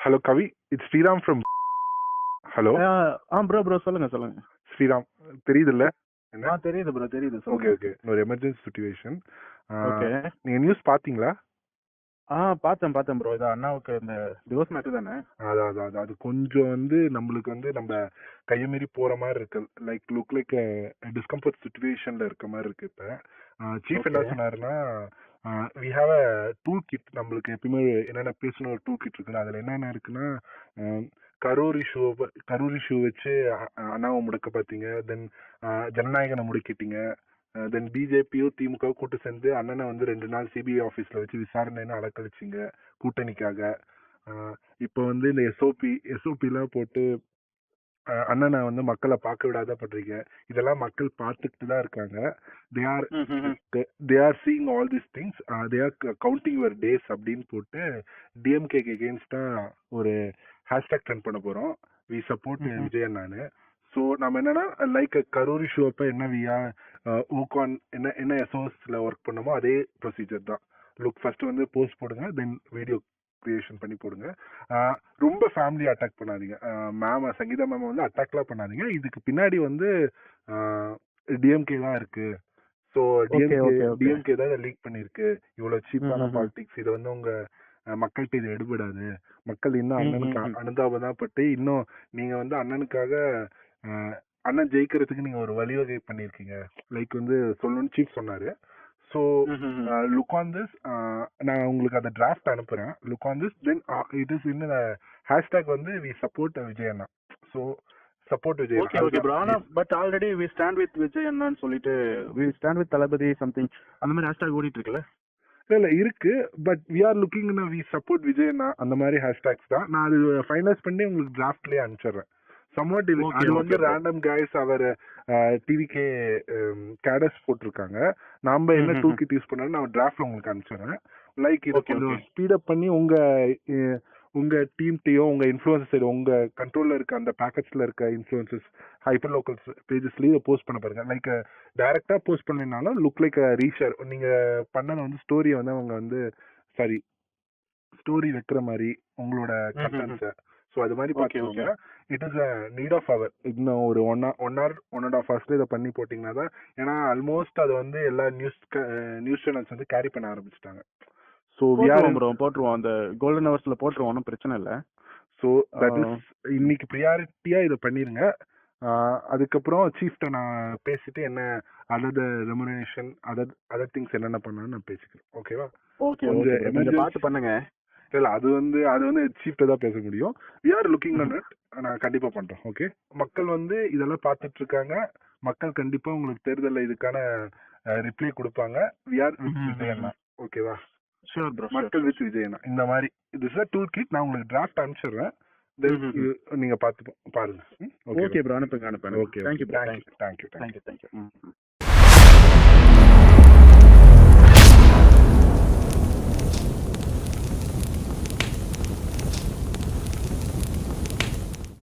Hello Kavi, it's Sriram from. Hello bro சொல்லுங்க. ஸ்ரீராம், தெரியுதுல்ல? தெரியுது ப்ரோ, தெரியுது. ஓகே ஓகே, ஒரு எமர்ஜென்சி சுச்சுவேஷன். ஓகே. நீங்க நியூஸ் பாத்தீங்களா? பார்த்தேன் ப்ரோ. இது அண்ணாவுக்கு இந்த டிவோர்ஸ் மேட்டர் தானே? அது கொஞ்சம் நம்மளுக்கு நம்ம கையை மீறி போற மாதிரி இருக்கு. லுக் லைக் டிஸ்கம்ஃபர்ட் சுச்சுவேஷன்ல இருக்க மாதிரி இருக்கு. இப்ப சீஃப் என்ன சொன்னாருன்னா, we have a tool kit. நம்மளுக்கு எப்பயுமே என்னென்ன பேசணும் ஒரு டூல் கிட் இருக்குல்ல, அதுல என்னென்ன இருக்குன்னா, கரூர் இஷ்யூ வச்சு அண்ணாவை முடக்க பார்த்தீங்க. தென் ஜனநாயகனை முடக்கிட்டீங்க. தென் பிஜேபியோ திமுக கூட்டு சேர்ந்து அண்ணனை 2 நாள் சிபிஐ ஆபீஸ்ல வச்சு விசாரணைன்னு அலக்கழிச்சிங்க கூட்டணிக்காக. இப்போ இந்த எஸ்ஓபி எல்லாம் போட்டு அண்ணனை மக்களை பார்க்க விடாத பண்றீங்க. இதெல்லாம் மக்கள் பார்த்துட்டு தான் இருக்காங்க. They are seeing all this things. They are counting your days அப்படின்னு போட்டு டிஎம்கேக்கு எகெயின்ஸ்டா ஒரு ஹேஷ்டாக் ட்ரெண்ட் பண்ண போறோம். We support Vijayan. நானு ஸோ நம்ம என்னன்னா, லைக் கரூர் இஷ்யூ அப்ப என்ன வியா ஊகான் என்ன எஸ்ஓஎஸ்ல ஒர்க் பண்ணமோ அதே ப்ரொசீஜர் தான். லுக் ஃபர்ஸ்ட் போஸ்ட் போடுங்க, தென் வீடியோ கிரியேஷன் பண்ணி போடுங்க. ரொம்ப ஃபேமிலி அட்டாக் பண்ணாதீங்க. மேம் சங்கீதா மேம் அட்டாக்லாம் பண்ணாதீங்க. இதுக்கு பின்னாடி டிஎம்கே தான் இருக்கு. ஸோ டிஎம்கே தான் லீக் பண்ணிருக்கு. இவ்வளவு சீப்பான பாலிடிக்ஸ். இதை உங்க மக்கள்கிட்ட இது எடுபடாது. மக்கள் இன்னும் அண்ணனுக்கு அனுதாபம் தான் பட்டு இன்னும் நீங்க அண்ணனுக்காக அண்ணன் ஜெயிக்கிறதுக்கு நீங்க ஒரு வழிவகை பண்ணிருக்கீங்க. லைக் சொல்லணும்னு சீஃப் சொன்னாரு. So look on this. நான் உங்களுக்கு அந்த டிராஃப்ட் அனுப்புறேன். Look on this. Then it is in hashtag we support விஜயண்ணா. So support Vijay. Okay bro. ஆனா but already we stand with Vijay அண்ணான்னு சொல்லிட்டு we stand with Thalapathy something அந்த மாதிரி ஹேஷ்டாக் ஓடிட்டு இருக்குல்ல? இல்ல இருக்கு. But we are looking we support விஜயண்ணா அந்த மாதிரி ஹேஷ்டாக்ஸ் தான். நான் அது ஃபைனலைஸ் பண்ணி உங்களுக்கு டிராஃப்ட்லயே அனுப்பிச்சிடுறேன். சம்வாட் அது ரேண்டம் கைஸ் அவர் டிவிகே கேடர்ஸ் போட்டிருக்காங்க. நாம என்ன டூல் கிட் யூஸ் பண்ணாலும் நான் டிராஃப்ட்ல உங்களுக்கு அனுப்பிச்சிடுறேன். லைக் இதை கொஞ்சம் ஸ்பீடப் பண்ணி உங்க டீம்டையோ உங்க இன்ஃப்ளூயன்சர் உங்க கண்ட்ரோல்ல இருக்க அந்த பேக்கெட்ஸ்ல இருக்க இன்ஃப்ளூயன்சஸ் ஹைப்பர் லோக்கல் பேஜஸ்லயே போஸ்ட் பண்ண பாருங்க. லைக் டைரக்டா போஸ்ட் பண்ணினாலும் லுக் லைக் ரீஷேர். நீங்க பண்ணத ஸ்டோரியை அவங்க சாரி ஸ்டோரி வைக்கிற மாதிரி உங்களோட கண்டென்ட்ஸை. ஸோ அது மாதிரி பார்த்துக்கோங்க. It is a need of hour. இன்னும் ஒரு 1 hour 1.5 hours இதை பண்ணி போட்டீங்கன்னா தான். ஏன்னா ஆல்மோஸ்ட் அது எல்லா நியூஸ் சேனல்ஸ் கேரி பண்ண ஆரம்பிச்சிட்டாங்க. ஸோ போட்டுருவோம், அந்த கோல்டன் ஹவர்ஸ்ல போட்டுருவோம், ஒன்றும் பிரச்சனை இல்லை. ஸோ தட் இஸ் இன்னைக்கு ப்ரியாரிட்டியா இதை பண்ணிருங்க. அதுக்கப்புறம் சீஃப்ட நான் பேசிட்டு என்ன அதர் ரெமுனரேஷன் அதர் திங்ஸ் என்னென்ன பண்ணான்னு நான் பேசிக்கிறேன். ஓகேவா? கொஞ்சம் பார்த்து பண்ணுங்க. இல்ல அது சீஃப்ட தான் பேச முடியும். We are looking on it. நான் கண்டிப்பா பண்றேன். ஓகே, மக்கள் இதெல்லாம் பார்த்துட்டு இருக்காங்க. மக்கள் கண்டிப்பா உங்களுக்கு தேர்தல்ல இதுக்கான ரிப்ளை கொடுப்பாங்க. வி ஆர் வித் விஜயண்ணா. ஓகேவா? Sure bro. மக்கள் வித் விஜயண்ணா இந்த மாதிரி இது சார் டூல் கிட். நான் உங்களுக்கு டிராஃப்ட் அனுப்பிச்சிடுறேன். நீங்க பாருங்க. ஓகே ப்ரோ, அனுப்புங்க. Okay, thank you. தேங்க்யூ.